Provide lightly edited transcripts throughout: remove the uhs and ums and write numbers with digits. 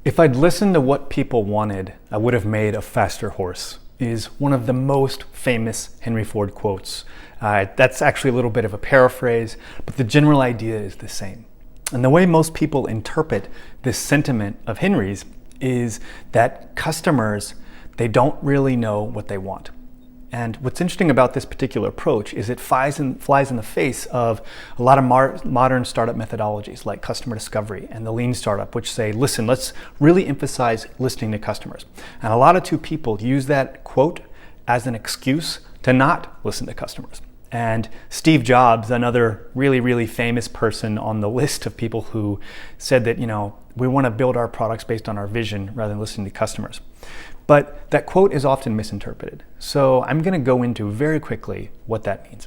If I'd listened to what people wanted, I would have made a faster horse, is one of the most famous Henry Ford quotes. That's actually a little bit of a paraphrase, but the general idea is the same. And the way most people interpret this sentiment of Henry's is that customers, they don't really know what they want. And what's interesting about this particular approach is it flies in the face of a lot of modern startup methodologies like customer discovery and the lean startup, which say, listen, let's really emphasize listening to customers. And a lot of people use that quote as an excuse to not listen to customers. And Steve Jobs, another really, really famous person on the list of people who said that, we want to build our products based on our vision rather than listening to customers. But that quote is often misinterpreted. So I'm going to go into very quickly what that means.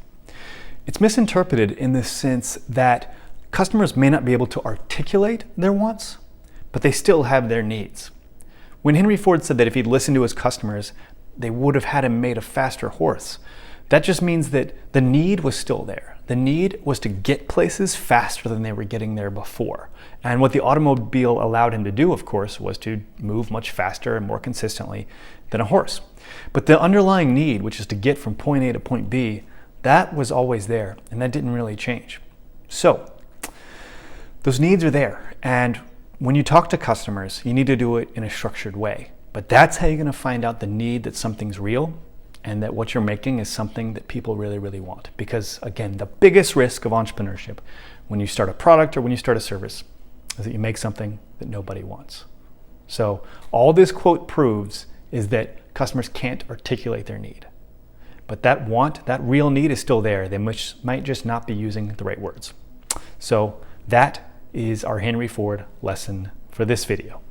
It's misinterpreted in the sense that customers may not be able to articulate their wants, but they still have their needs. When Henry Ford said that if he'd listened to his customers, they would have had him made a faster horse, that just means that the need was still there. The need was to get places faster than they were getting there before. And what the automobile allowed him to do, of course, was to move much faster and more consistently than a horse. But the underlying need, which is to get from point A to point B, that was always there, and that didn't really change. So, those needs are there. And when you talk to customers, you need to do it in a structured way. But that's how you're going to find out the need that something's real and that what you're making is something that people really, really want. Because again, the biggest risk of entrepreneurship when you start a product or when you start a service is that you make something that nobody wants. So all this quote proves is that customers can't articulate their need. But that want, that real need is still there. They might just not be using the right words. So that is our Henry Ford lesson for this video.